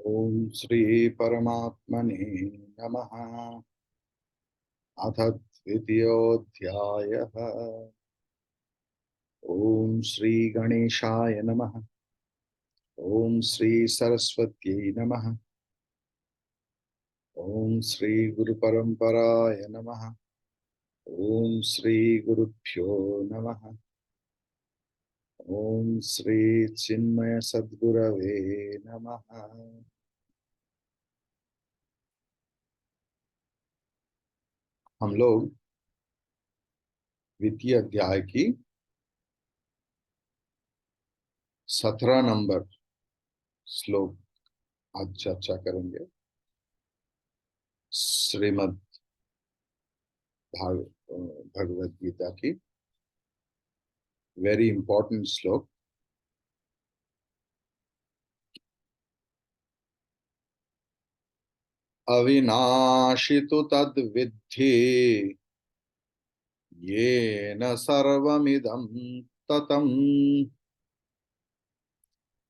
ओम श्री परमात्मने नमः। अथ द्वितीयोऽध्यायः। ओम श्री गणेशाय नमः। ओम श्री सरस्वत्यै नमः। ओम श्री गुरुपरंपराय नमः। ओम श्री गुरुभ्यो नमः। ओम श्री चिन्मय सद्गुरवे नमः। हम लोग द्वितीय अध्याय की 17 नंबर श्लोक आज चर्चा करेंगे। श्रीमद् भगवद गीता की वेरी इंपॉर्टेंट श्लोक। अविनाशी तु तद्विद्धि येन सर्वमिदं ततं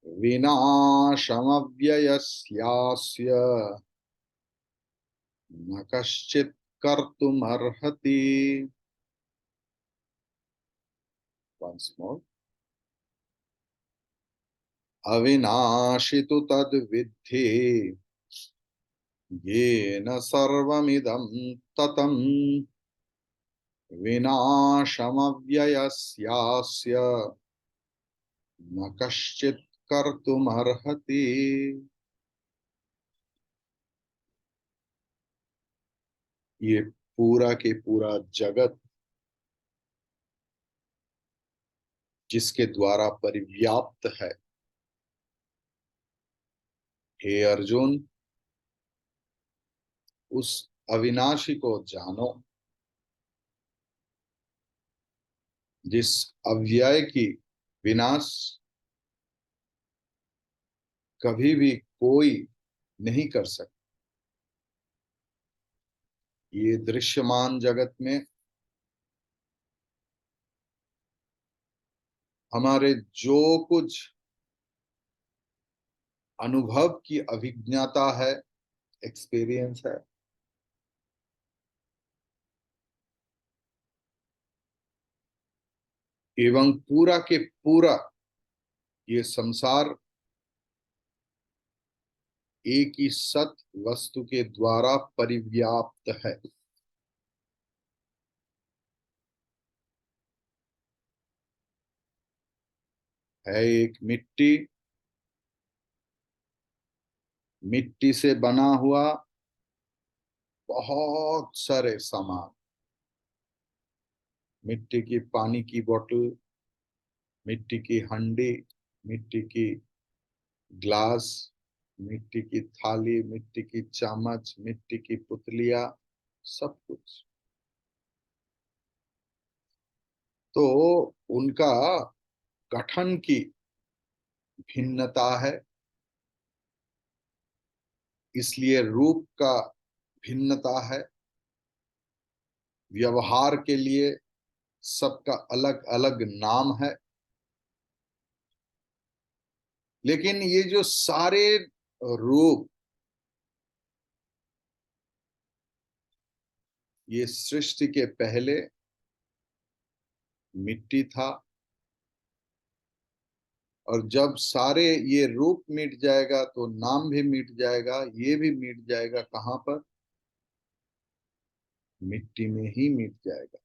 विनाशमव्ययस्यास्य न कश्चित् कर्तुमर्हति। Once more. अविनाशी तु तद्विद्धि येन सर्वमिदं ततं विनाशमव्ययस्यास्य न कश्चित् कर्तुमर्हति। ये पूरा के पूरा जगत जिसके द्वारा परिव्याप्त है, हे अर्जुन, उस अविनाशी को जानो जिस अव्यय की विनाश कभी भी कोई नहीं कर सकता। ये दृश्यमान जगत में हमारे जो कुछ अनुभव की अभिज्ञता है, एक्सपीरियंस है, एवं पूरा के पूरा ये संसार एक ही सत वस्तु के द्वारा परिव्याप्त है एक मिट्टी, मिट्टी से बना हुआ बहुत सारे सामान, मिट्टी की पानी की बोतल, मिट्टी की हंडी, मिट्टी की ग्लास, मिट्टी की थाली, मिट्टी की चम्मच, मिट्टी की पुतलियां, सब कुछ। तो उनका गठन की भिन्नता है, इसलिए रूप का भिन्नता है, व्यवहार के लिए सबका अलग अलग नाम है। लेकिन ये जो सारे रूप, ये सृष्टि के पहले मिट्टी था, और जब सारे ये रूप मिट जाएगा तो नाम भी मिट जाएगा, ये भी मिट जाएगा। कहां पर? मिट्टी में ही मिट जाएगा।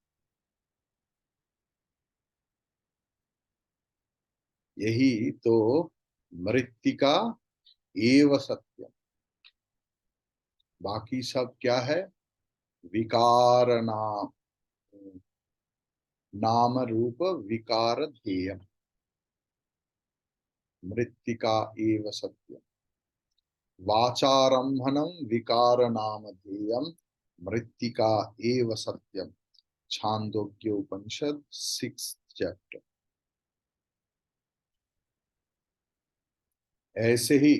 यही तो मृत्तिका एव सत्यम। बाकी सब क्या है? विकार नाम, नाम रूप विकार ध्येयम। मृत्तिका एव सत्यम। वाचारंभनम विकार नाम ध्येयम मृत्तिका एव सत्यम। छांदोग्य उपनिषद 6th चैप्टर। ऐसे ही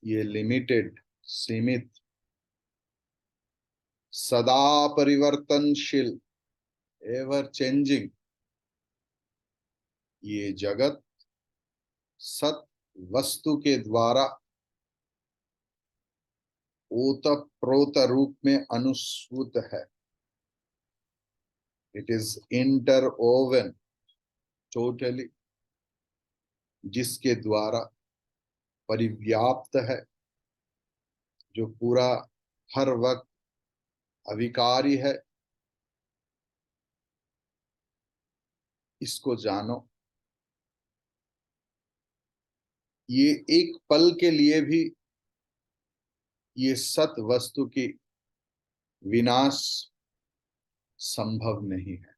ये लिमिटेड, सीमित, सदा परिवर्तनशील, एवर चेंजिंग ये जगत सत वस्तु के द्वारा ओत प्रोत रूप में अनुस्यूत है। इट इज इंटरओवन टोटली, जिसके द्वारा परिव्याप्त है, जो पूरा हर वक्त अविकारी है। इसको जानो। ये एक पल के लिए भी ये सत वस्तु की विनाश संभव नहीं है।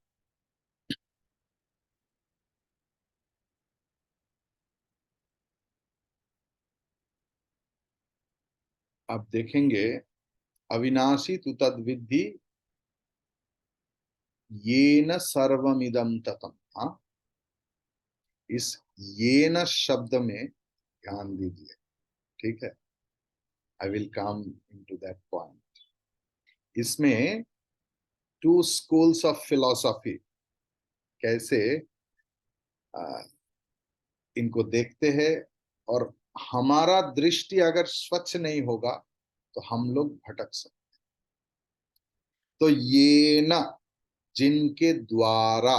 अब देखेंगे, अविनाशी तु तद विद्धि येन सर्वमिदं ततम। हाँ, इस येन शब्द में ध्यान दीजिए, ठीक है। I will come into that point. इसमें टू स्कूल्स ऑफ फिलॉसफी कैसे इनको देखते हैं, और हमारा दृष्टि अगर स्वच्छ नहीं होगा तो हम लोग भटक सकते। तो ये न, जिनके द्वारा,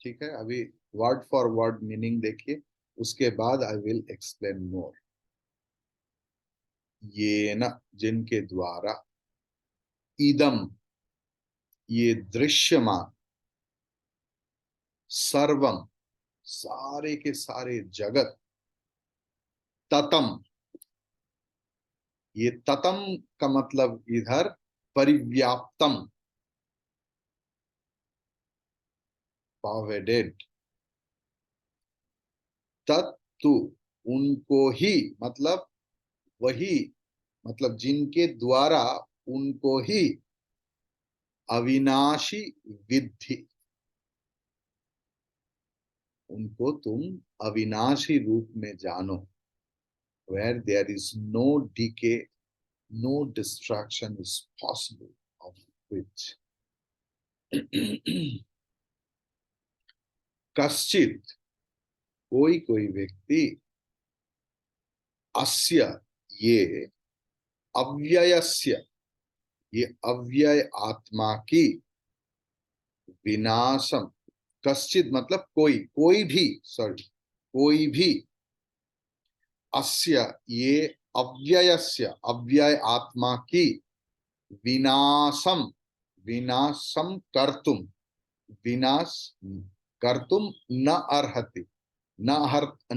ठीक है। अभी वर्ड फॉर वर्ड मीनिंग देखिए, उसके बाद आई विल एक्सप्लेन मोर। ये न, जिनके द्वारा, इदम, ये दृश्यमान, सर्वम, सारे के सारे जगत, ततम, ये ततम का मतलब इधर परिव्याप्तम, परवेडेड, तत्तु, उनको ही, मतलब वही, मतलब जिनके द्वारा, उनको ही अविनाशी विद्धि, उनको तुम अविनाशी रूप में जानो। Where there is no decay, no distraction is possible, of which कश्चित, कोई कोई व्यक्ति, अस्य, ये, अव्ययस्य, ये अव्यय आत्मा की, विनाशम, कश्चित मतलब कोई, कोई भी, सॉरी, कोई भी, अस्य, ये, अव्ययस्य, अव्यय आत्मा की, विनाशम, विनाशम कर्तुम, विनाश कर्तुम न अर्हति, न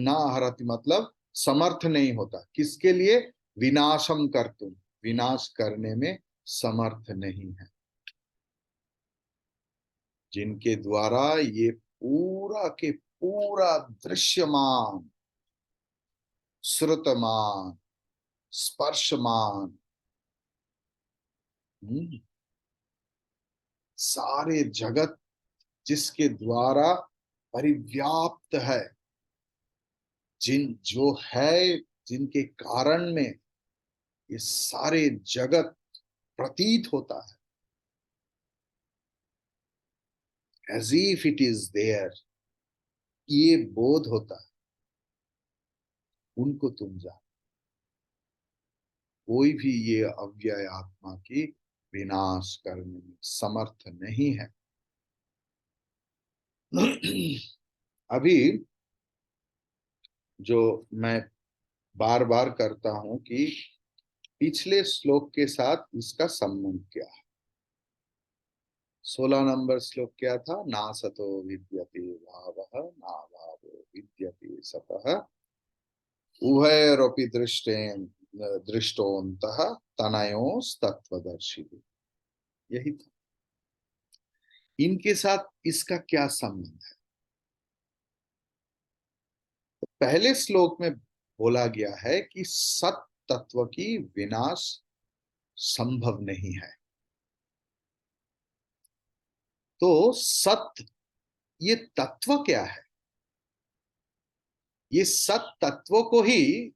अर्हति मतलब समर्थ नहीं होता। किसके लिए? विनाशम कर्तुम, विनाश करने में समर्थ नहीं है। जिनके द्वारा ये पूरा के पूरा दृश्यमान, श्रुतमान, स्पर्शमान, सारे जगत जिसके द्वारा परिव्याप्त है, जो है, जिनके कारण में ये सारे जगत प्रतीत होता है, as if it is there, ये बोध होता है, उनको तुम जानो। कोई भी ये अव्यय आत्मा की विनाश करने में समर्थ नहीं है। अभी जो मैं बार बार करता हूं कि पिछले श्लोक के साथ इसका संबंध क्या है। 16 नंबर श्लोक क्या था? ना सतो विद्यते भावः ना भावो विद्यते सतः उभयरपि दृष्टोन्तः तनयोस्तत्त्वदर्शी। यही था। इनके साथ इसका क्या संबंध है? तो पहले श्लोक में बोला गया है कि सत तत्व की विनाश संभव नहीं है। तो सत, ये तत्व क्या है? ये सत तत्व को ही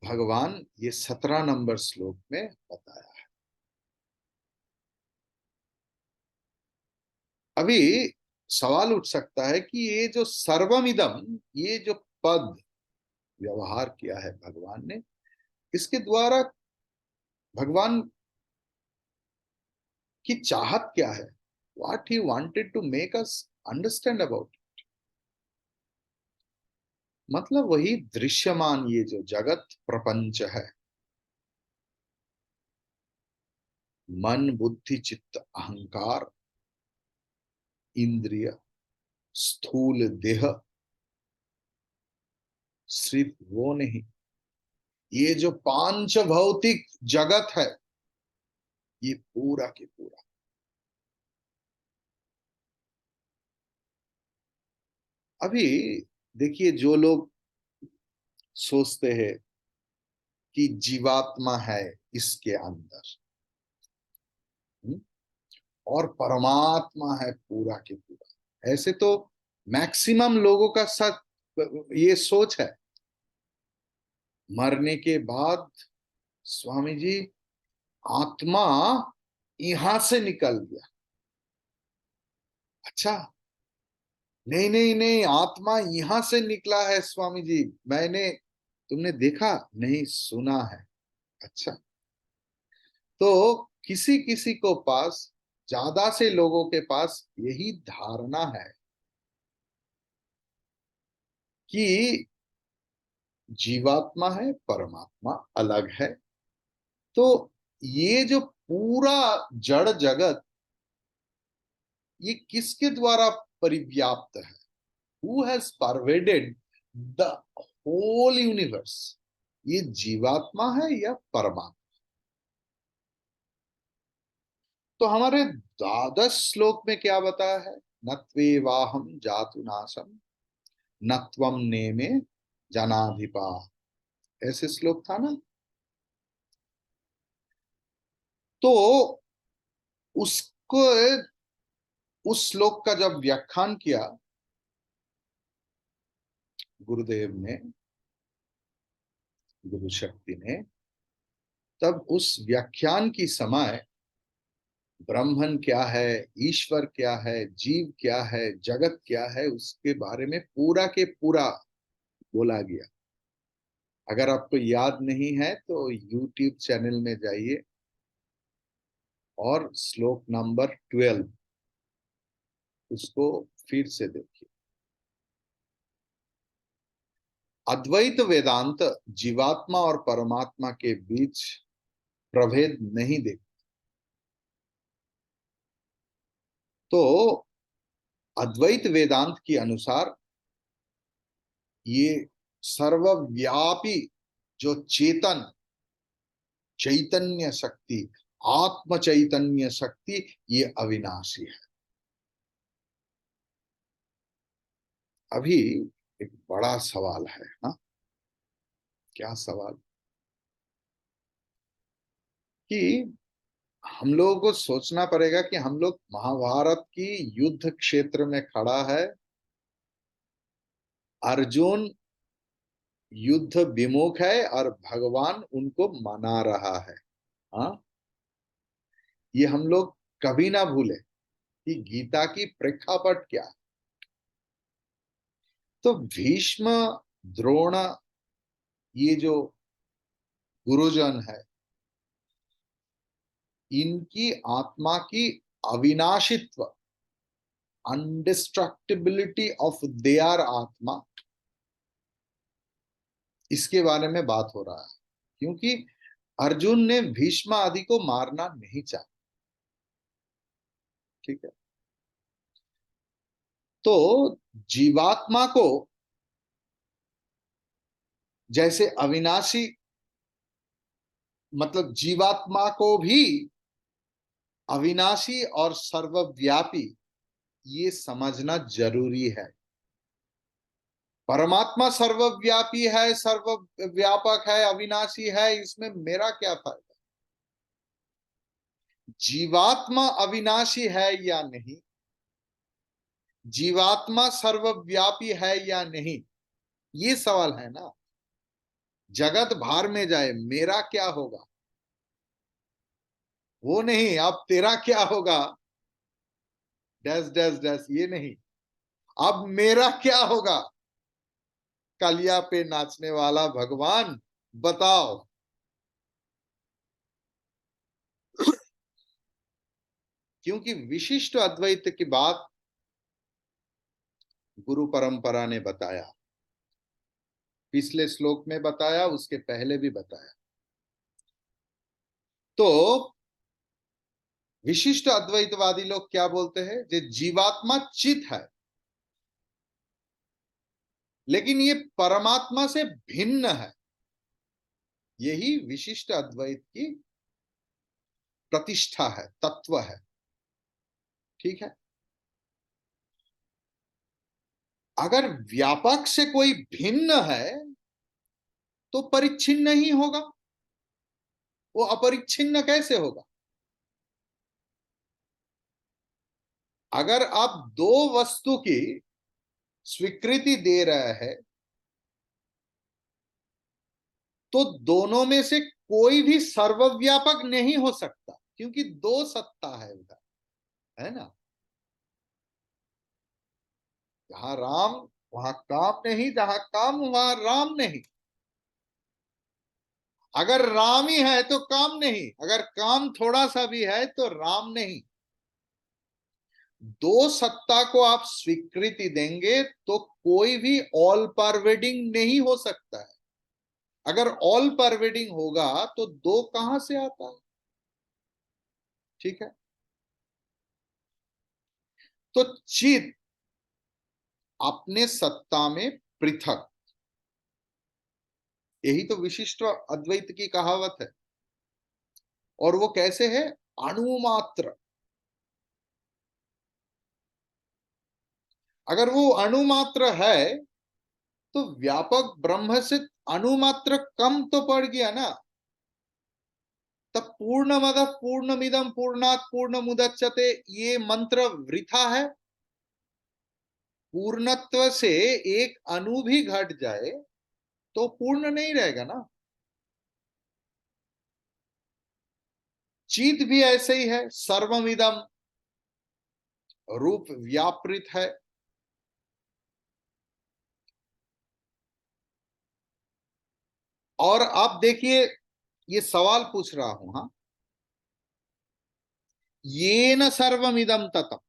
भगवान ये 17 नंबर श्लोक में बताया है। अभी सवाल उठ सकता है कि ये जो सर्वमिदम, ये जो पद व्यवहार किया है भगवान ने, इसके द्वारा भगवान की चाहत क्या है, what he wanted to make us understand about, मतलब वही दृश्यमान ये जो जगत प्रपंच है, मन बुद्धि चित्त अहंकार इंद्रिय स्थूल देह, सिर्फ वो नहीं, ये जो पांच भौतिक जगत है, ये पूरा के पूरा। अभी देखिए, जो लोग सोचते हैं कि जीवात्मा है इसके अंदर, हम्म, और परमात्मा है पूरा के पूरा, ऐसे तो मैक्सिमम लोगों का सच ये सोच है। मरने के बाद स्वामी जी आत्मा यहां से निकल गया। अच्छा, नहीं नहीं नहीं, आत्मा यहां से निकला है स्वामी जी, मैंने, तुमने देखा नहीं, सुना है। अच्छा, तो किसी किसी को पास, ज्यादा से लोगों के पास यही धारणा है कि जीवात्मा है परमात्मा अलग है। तो ये जो पूरा जड़ जगत, ये किसके द्वारा परिव्याप्त है? Who has pervaded the whole universe? ये जीवात्मा है या परमात्मा? तो हमारे द्वादश श्लोक में क्या बताया है? नत्वेवाहम जातु नाशम नत्वम नेमे जनाधिपा, ऐसे श्लोक था ना। तो उसको, उस श्लोक का जब व्याख्यान किया गुरुदेव ने, गुरु शक्ति ने, तब उस व्याख्यान की समय ब्रह्मन क्या है, ईश्वर क्या है, जीव क्या है, जगत क्या है, उसके बारे में पूरा के पूरा बोला गया। अगर आपको याद नहीं है तो यूट्यूब चैनल में जाइए और श्लोक नंबर 12 उसको फिर से देखिए। अद्वैत वेदांत जीवात्मा और परमात्मा के बीच प्रभेद नहीं देखता। तो अद्वैत वेदांत के अनुसार ये सर्वव्यापी जो चेतन, चैतन्य शक्ति, आत्म चैतन्य शक्ति, ये अविनाशी है। अभी एक बड़ा सवाल है ना, क्या सवाल? कि हम लोगों को सोचना पड़ेगा कि हम लोग महाभारत की युद्ध क्षेत्र में खड़ा है, अर्जुन युद्ध विमुख है और भगवान उनको मना रहा है। हाँ, ये हम लोग कभी ना भूले कि गीता की प्रेक्षापट क्या है। तो भीष्म, द्रोण, ये जो गुरुजन है, इनकी आत्मा की अविनाशित्व, अनडिस्ट्रक्टिबिलिटी ऑफ देयर आत्मा, इसके बारे में बात हो रहा है। क्योंकि अर्जुन ने भीष्म आदि को मारना नहीं चाहा, ठीक है। तो जीवात्मा को जैसे अविनाशी, मतलब जीवात्मा को भी अविनाशी और सर्वव्यापी ये समझना जरूरी है। परमात्मा सर्वव्यापी है, सर्वव्यापक है, अविनाशी है, इसमें मेरा क्या फायदा? जीवात्मा अविनाशी है या नहीं, जीवात्मा सर्वव्यापी है या नहीं, ये सवाल है ना। जगत भार में जाए, मेरा क्या होगा? वो नहीं, अब तेरा क्या होगा, डैश डैश डैश, ये नहीं। अब मेरा क्या होगा? कलिया पे नाचने वाला भगवान बताओ, क्योंकि विशिष्ट अद्वैत की बात गुरु परंपरा ने बताया, पिछले श्लोक में बताया, उसके पहले भी बताया। तो विशिष्ट अद्वैतवादी लोग क्या बोलते हैं, जो जीवात्मा चित है, लेकिन ये परमात्मा से भिन्न है। यही विशिष्ट अद्वैत की प्रतिष्ठा है, तत्व है। ठीक है। अगर व्यापक से कोई भिन्न है तो परिच्छिन्न ही होगा, वो अपरिच्छिन्न कैसे होगा? अगर आप दो वस्तु की स्वीकृति दे रहे हैं तो दोनों में से कोई भी सर्वव्यापक नहीं हो सकता, क्योंकि दो सत्ता है उधर, है ना। जहां राम वहां काम नहीं, जहां काम वहां राम नहीं। अगर राम ही है तो काम नहीं, अगर काम थोड़ा सा भी है तो राम नहीं। दो सत्ता को आप स्वीकृति देंगे तो कोई भी ऑल परवेडिंग नहीं हो सकता है। अगर ऑल परवेडिंग होगा तो दो कहां से आता है? ठीक है। तो चित अपने सत्ता में पृथक, यही तो विशिष्ट अद्वैत की कहावत है। और वो कैसे है? अणुमात्र। अगर वो अणुमात्र है तो व्यापक ब्रह्म से अणुमात्र कम तो पड़ गया ना। तब पूर्णमद पूर्णमिदम पूर्णात पूर्णमुदच्यते ये मंत्र वृथा है। पूर्णत्व से एक अणु भी घट जाए तो पूर्ण नहीं रहेगा ना। चित भी ऐसे ही है, सर्वमिदम रूप व्यापृत है। और आप देखिए, ये सवाल पूछ रहा हूं, हाँ, ये न सर्वमिदम ततम,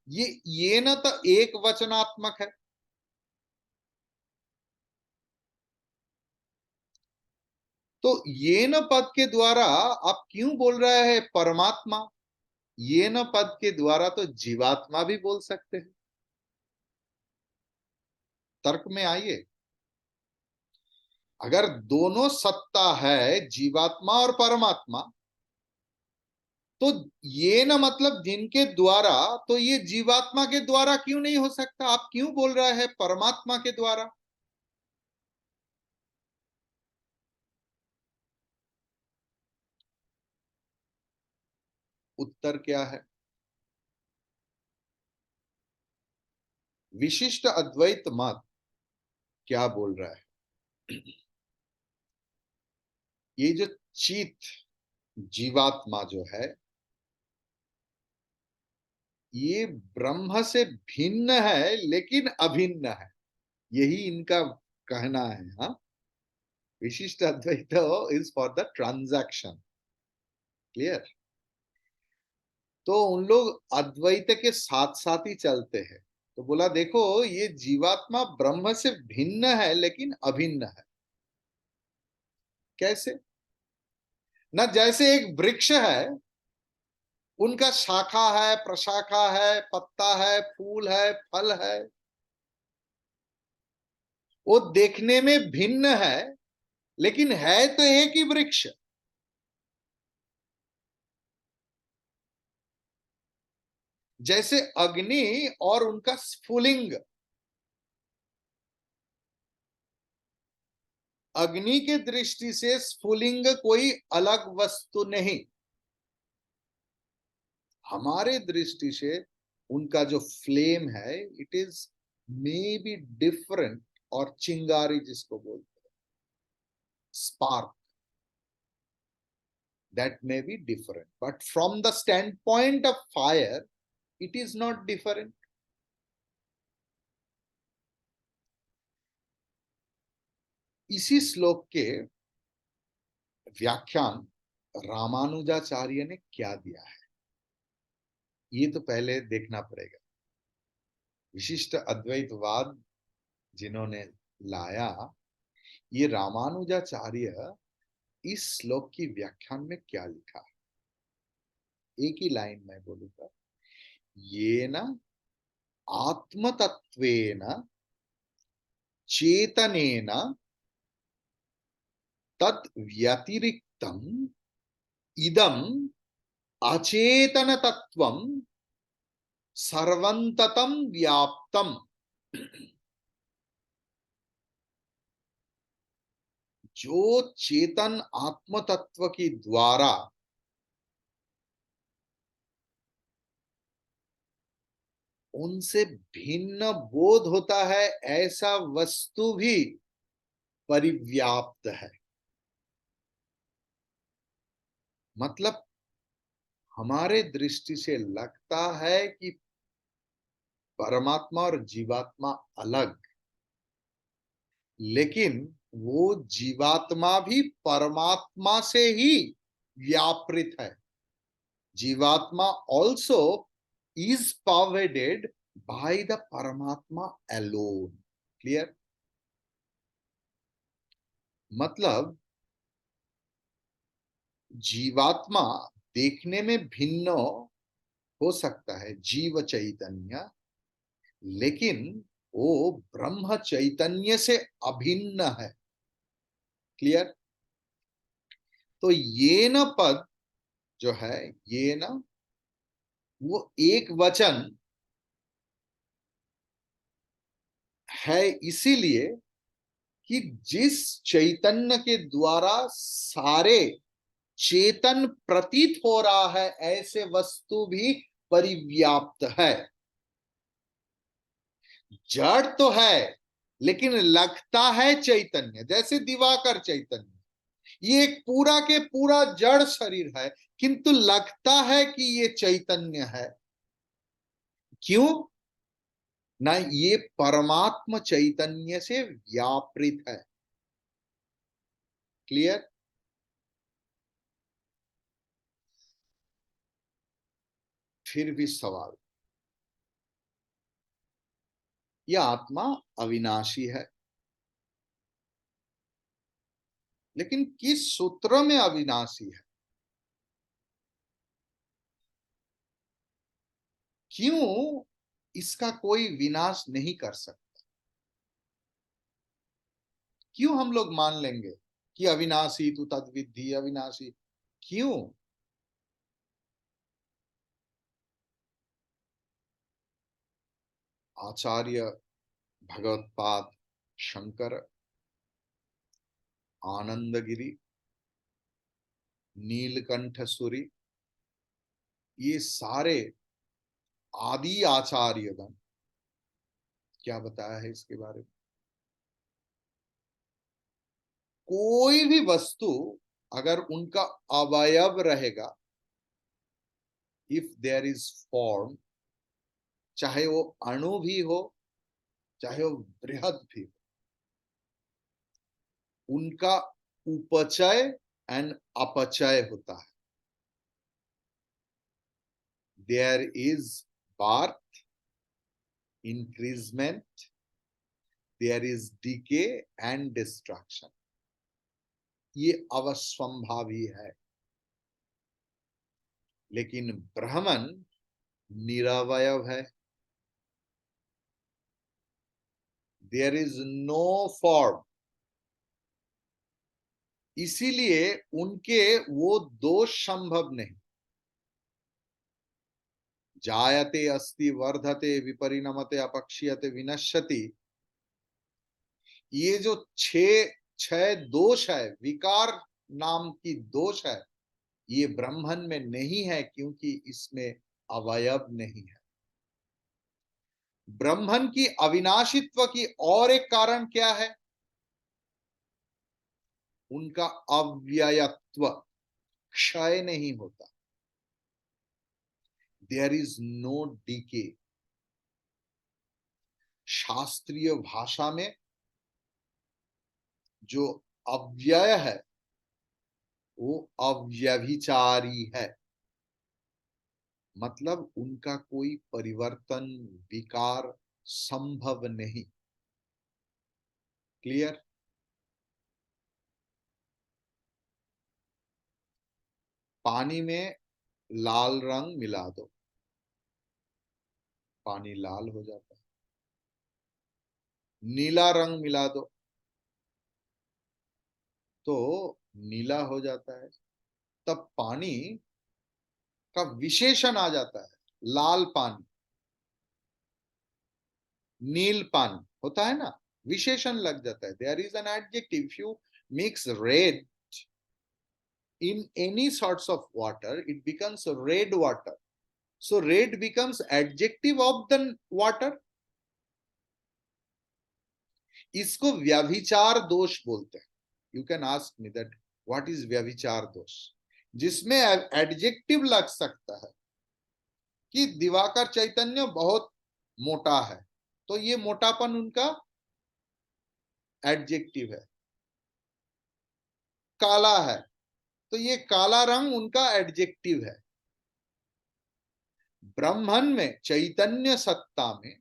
ये न तो एक वचनात्मक है। तो ये न पद के द्वारा आप क्यों बोल रहे हैं परमात्मा? ये न पद के द्वारा तो जीवात्मा भी बोल सकते हैं। तर्क में आइए। अगर दोनों सत्ता है, जीवात्मा और परमात्मा, तो ये न मतलब जिनके द्वारा, तो ये जीवात्मा के द्वारा क्यों नहीं हो सकता? आप क्यों बोल रहे हैं परमात्मा के द्वारा? उत्तर क्या है? विशिष्ट अद्वैत मत क्या बोल रहा है? ये जो चित जीवात्मा जो है, ये ब्रह्म से भिन्न है लेकिन अभिन्न है, यही इनका कहना है। हाँ, Vishishta Advaita is for the transaction. Clear? तो उन लोग अद्वैत के साथ साथ ही चलते हैं। तो बोला देखो, ये जीवात्मा ब्रह्म से भिन्न है लेकिन अभिन्न है। कैसे? ना जैसे एक वृक्ष है, उनका शाखा है, प्रशाखा है, पत्ता है, फूल है, फल है, वो देखने में भिन्न है लेकिन है तो एक ही वृक्ष। जैसे अग्नि और उनका स्फुलिंग, अग्नि के दृष्टि से स्फुलिंग कोई अलग वस्तु नहीं, हमारे दृष्टि से उनका जो फ्लेम है, it is may be different. और चिंगारी जिसको बोलते हैं, spark, that may be different, but from the stand point of fire it is not different. इसी श्लोक के व्याख्यान रामानुजाचार्य ने क्या दिया है? ये तो पहले देखना पड़ेगा। विशिष्ट अद्वैतवाद जिन्होंने लाया, ये रामानुजाचार्य इस श्लोक की व्याख्यान में क्या लिखा है, एक ही लाइन में बोलूंगा। ये न आत्मतत्वेन चेतनेन तत् व्यतिरिक्तम इदम अचेतन तत्वम सर्वंततम व्याप्तम। जो चेतन आत्म तत्व के द्वारा उनसे भिन्न बोध होता है, ऐसा वस्तु भी परिव्याप्त है। मतलब हमारे दृष्टि से लगता है कि परमात्मा और जीवात्मा अलग, लेकिन वो जीवात्मा भी परमात्मा से ही व्यापृत है। जीवात्मा also is pervaded by the Paramatma alone. Clear? मतलब जीवात्मा देखने में भिन्न हो सकता है, जीव चैतन्य, लेकिन वो ब्रह्म चैतन्य से अभिन्न है। क्लियर? तो ये न पद जो है, ये न, वो एक वचन है इसीलिए कि जिस चैतन्य के द्वारा सारे चेतन प्रतीत हो रहा है, ऐसे वस्तु भी परिव्याप्त है। जड़ तो है लेकिन लगता है चैतन्य, जैसे दिवाकर चैतन्य, ये एक पूरा के पूरा जड़ शरीर है, किंतु लगता है कि ये चैतन्य है। क्यों? ना, ये परमात्म चैतन्य से व्यापृत है। क्लियर? फिर भी सवाल, यह आत्मा अविनाशी है, लेकिन किस सूत्र में अविनाशी है? क्यों इसका कोई विनाश नहीं कर सकता? क्यों हम लोग मान लेंगे कि अविनाशी तू तद्विद्धि अविनाशी? क्यों? आचार्य भगवत्पाद शंकर, आनंदगिरी, नीलकंठ सूरी, ये सारे आदि आचार्यगण क्या बताया है इसके बारे में? कोई भी वस्तु अगर उनका अवयव रहेगा, इफ देयर इज फॉर्म, चाहे वो अणु भी हो, चाहे वो बृहद भी हो, उनका उपचय एंड अपचय होता है। There is birth, increment, there is decay and destruction. ये अवश्यंभावी है। लेकिन ब्रह्मन निरवयव है। देयर इज नो फॉर्म, इसीलिए उनके वो दोष संभव नहीं। जायते अस्ति वर्धते विपरिणमते अपक्षीयते विनश्यति, ये जो छह दोष है, विकार नाम की दोष है, ये ब्रह्मन में नहीं है, क्योंकि इसमें अवयव नहीं है। ब्रह्मन की अविनाशित्व की और एक कारण क्या है? उनका अव्ययत्व, क्षय नहीं होता। There is no decay. शास्त्रीय भाषा में जो अव्यय है वो अव्यभिचारी है। मतलब उनका कोई परिवर्तन, विकार संभव नहीं। क्लियर? पानी में लाल रंग मिला दो, पानी लाल हो जाता है। नीला रंग मिला दो तो नीला हो जाता है। तब पानी का विशेषण आ जाता है। लाल पानी, नील पानी होता है ना, विशेषण लग जाता है। There is an adjective. If you mix red in any sorts of water, it becomes a red water. So red becomes adjective of the water. इसको व्यभिचार दोष बोलते हैं। You can ask me that what is व्यभिचार दोष, जिसमें adjective लग सकता है कि दिवाकर चैतन्य बहुत मोटा है, तो ये मोटापन उनका एडजेक्टिव है। काला है तो ये काला रंग उनका एडजेक्टिव है। ब्रह्मन में, चैतन्य सत्ता में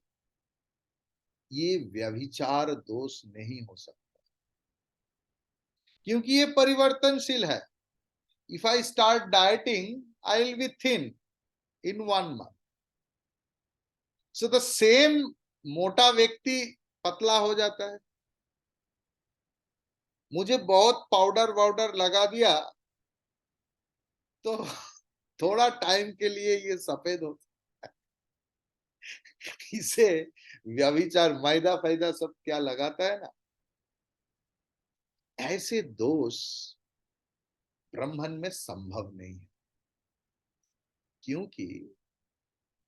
ये व्यभिचार दोष नहीं हो सकता, क्योंकि ये परिवर्तनशील है। If I start dieting, I will be thin in 1 month. So the same मोटा व्यक्ति पतला हो जाता है। मुझे बहुत पाउडर वाउडर लगा दिया तो थोड़ा टाइम के लिए ये सफेद हो, इसे व्यभिचार, मैदा फैदा सब क्या लगाता है ना, ऐसे दोष ब्रह्मन में संभव नहीं है, क्योंकि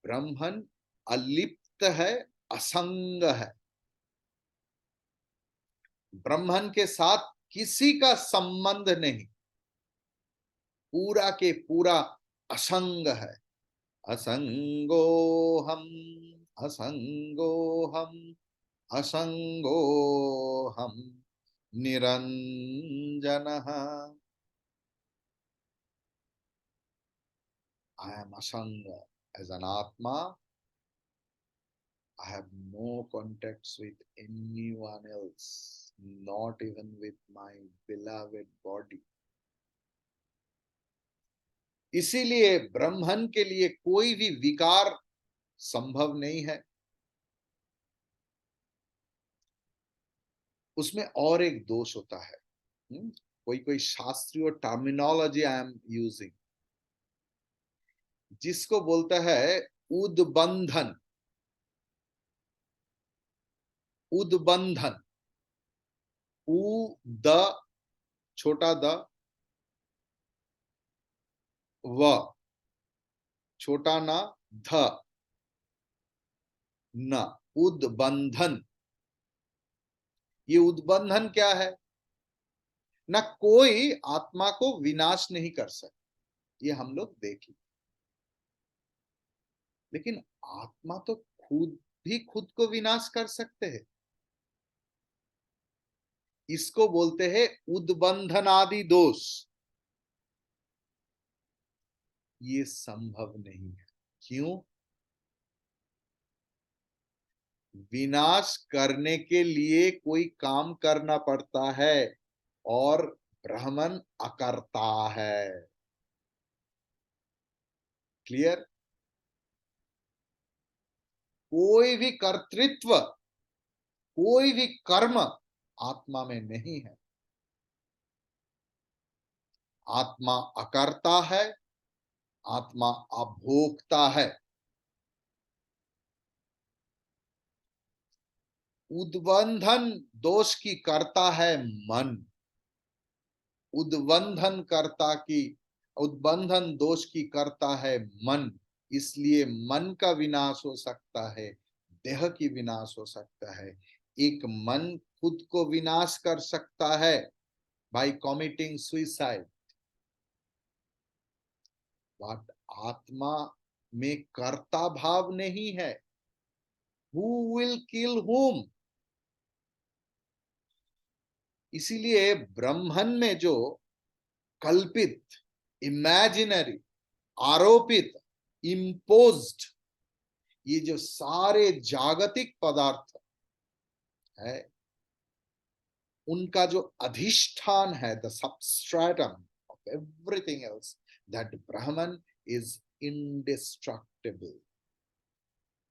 ब्रह्मन अलिप्त है, असंग है। ब्रह्मन के साथ किसी का संबंध नहीं, पूरा के पूरा असंग है। असंगो हम, असंगो हम, असंगो हम Niranjan. I am asanga. As an atma, I have no contacts with anyone else, not even with my beloved body. इसीलिए ब्रह्मन के लिए कोई भी विकार संभव नहीं है। उसमें और एक दोष होता है, कोई कोई शास्त्रीय टर्मिनोलॉजी आई एम यूजिंग, जिसको बोलता है उद्बंधन। उद्बंधन, उ द छोटा द, व छोटा ना, ध न, उद्बंधन। ये उद्बंधन क्या है? न कोई आत्मा को विनाश नहीं कर सकता, ये हम लोग देखें। लेकिन आत्मा तो खुद भी खुद को विनाश कर सकते हैं। इसको बोलते हैं उद्बंधन आदि दोष। ये संभव नहीं है। क्यों? विनाश करने के लिए कोई काम करना पड़ता है, और ब्राह्मण अकर्ता है। क्लियर? कोई भी कर्तृत्व, कोई भी कर्म आत्मा में नहीं है। आत्मा अकर्ता है, आत्मा अभोक्ता है। उद्बंधन दोष की करता है मन। उद्बंधन करता की, उद्बंधन दोष की करता है मन। इसलिए मन का विनाश हो सकता है, देह की विनाश हो सकता है। एक मन खुद को विनाश कर सकता है बाय कमिटिंग सुइसाइड, बट आत्मा में कर्ता भाव नहीं है। हु विल किल हुम? इसीलिए ब्रह्मन में जो कल्पित, इमेजिनरी, आरोपित इम्पोज्ड, ये जो सारे जागतिक पदार्थ है उनका जो अधिष्ठान है, the substratum of everything else, that ब्राह्मण is indestructible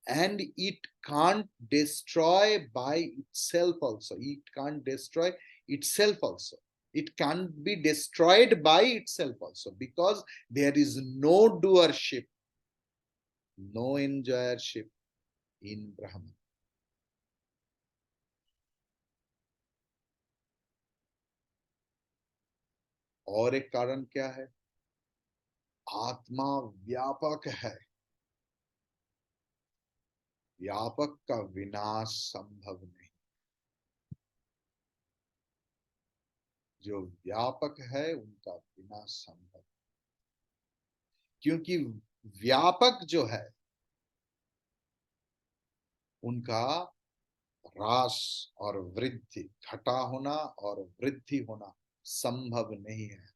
and it can't destroy by itself also. It can't destroy itself also. It can't be destroyed by itself also, because there is no doership, no enjoyership in Brahman. और एक कारण क्या है? आत्मा व्यापक है, व्यापक का विनाश संभव नहीं। जो व्यापक है उनका विनाश संभव, क्योंकि व्यापक जो है उनका ह्रास और वृद्धि, घटा होना और वृद्धि होना संभव नहीं है,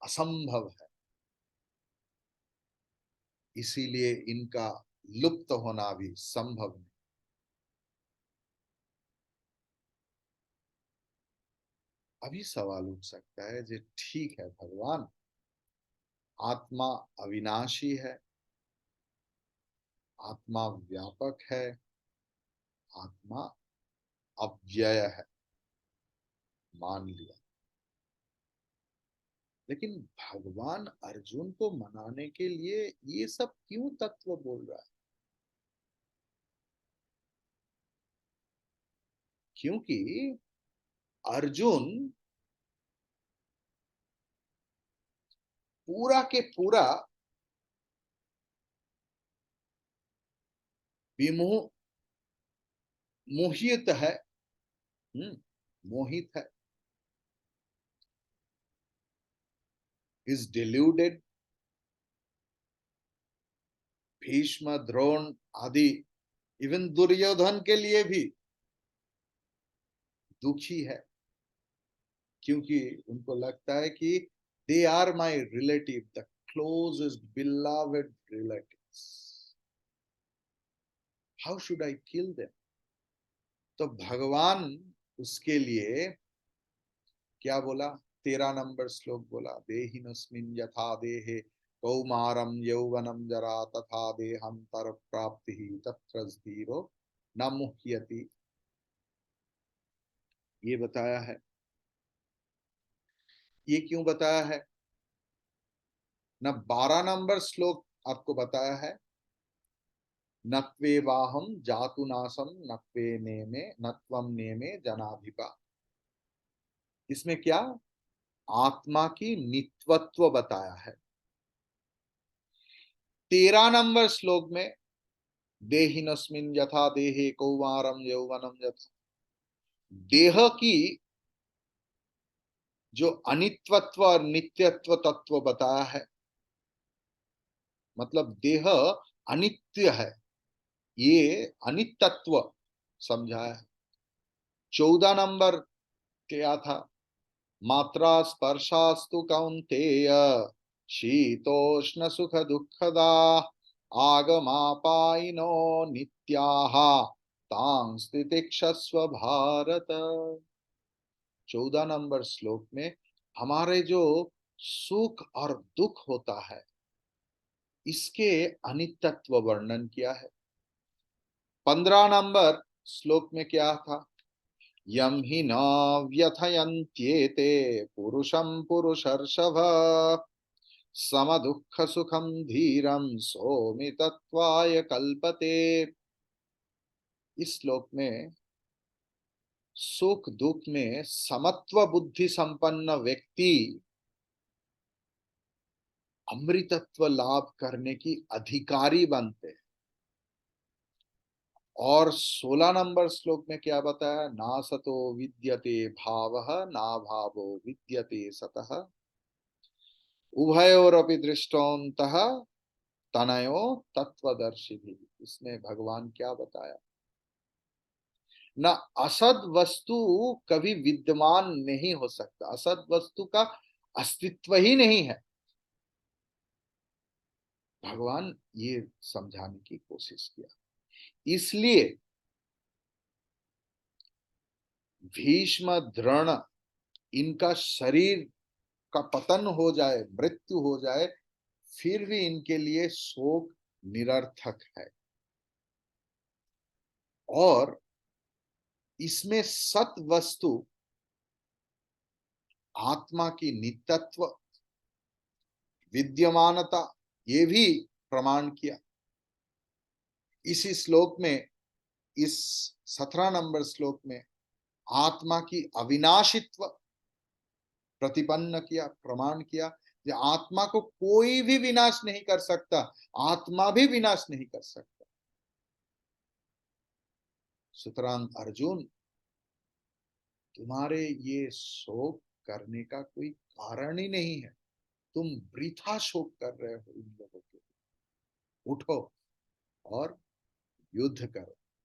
असंभव है। इसीलिए इनका लुप्त होना भी संभव नहीं। अभी सवाल उठ सकता है, जो ठीक है भगवान, आत्मा अविनाशी है, आत्मा व्यापक है, आत्मा अव्यय है, मान लिया, लेकिन भगवान अर्जुन को मनाने के लिए ये सब क्यों तत्व बोल रहा है? क्योंकि अर्जुन पूरा के पूरा विमोह मोहित है, मोहित है, इज deluded। भीष्म, द्रोण आदि, इवन दुर्योधन के लिए भी दुखी है, क्योंकि उनको लगता है कि they are my relative, the closest beloved relatives, how should I kill them? तो भगवान उसके लिए क्या बोला? 13 नंबर श्लोक बोला, देहिनस्मिन् यथा देहे कौमारम यौवनम जरा तथा देहांतर प्राप्ति तत्र धीरो न मुह्यति, ये बताया है। ये क्यों बताया है? न 12 नंबर श्लोक आपको बताया है, नत्वे वाहम जातु नासम नत्वे नेमे नत्वम नेमे जनाधिपा। इसमें क्या? आत्मा की नित्वत्व बताया है। 13 नंबर श्लोक में देहिनस्मिन् यथा देहे कौमारम यौवनम यथा, देह की जो अनित्वत्व और नित्यत्व तत्व बताया है, मतलब देह अनित्य है, ये अनित्यत्व समझाया है। 14 नंबर क्या था? मात्रा स्पर्शास्तु कौन्तेय शीतोष्ण सुख दुःखदा आगमापायिनो नित्याः तां स्थितिक्षस्व भारत। 14 नंबर श्लोक में हमारे जो सुख और दुख होता है इसके अनित्यत्व वर्णन किया है। 15 नंबर श्लोक में क्या था? यम हि न व्यथयन्त्येते पुरुषं पुरुषर्षभ सम दुःख सुखम धीरम सोमितत्वाय कल्पते। इस श्लोक में सुख दुख में समत्व बुद्धि संपन्न व्यक्ति अमृतत्व लाभ करने की अधिकारी बनते हैं। और 16 नंबर श्लोक में क्या बताया? ना सतो विद्यते भावः ना भावो विद्यते सतः उभयोरपि दृष्टोन्तः तनयो तत्वदर्शिभिः। इसमें भगवान क्या बताया? ना असद वस्तु कभी विद्यमान नहीं हो सकता, असद वस्तु का अस्तित्व ही नहीं है। भगवान ये समझाने की कोशिश किया। इसलिए भीष्म द्रोण इनका शरीर का पतन हो जाए, मृत्यु हो जाए, फिर भी इनके लिए शोक निरर्थक है। और इसमें सत वस्तु आत्मा की नित्यत्व, विद्यमानता, ये भी प्रमाण किया। इसी श्लोक में, इस 17 नंबर श्लोक में आत्मा की अविनाशित्व प्रतिपन्न किया, प्रमाण किया कि आत्मा को कोई भी विनाश नहीं कर सकता, आत्मा भी विनाश नहीं कर सकता। सुतरां अर्जुन, तुम्हारे ये शोक करने का कोई कारण ही नहीं है। तुम वृथा शोक कर रहे हो इन लोगों के। उठो और युद्ध करो।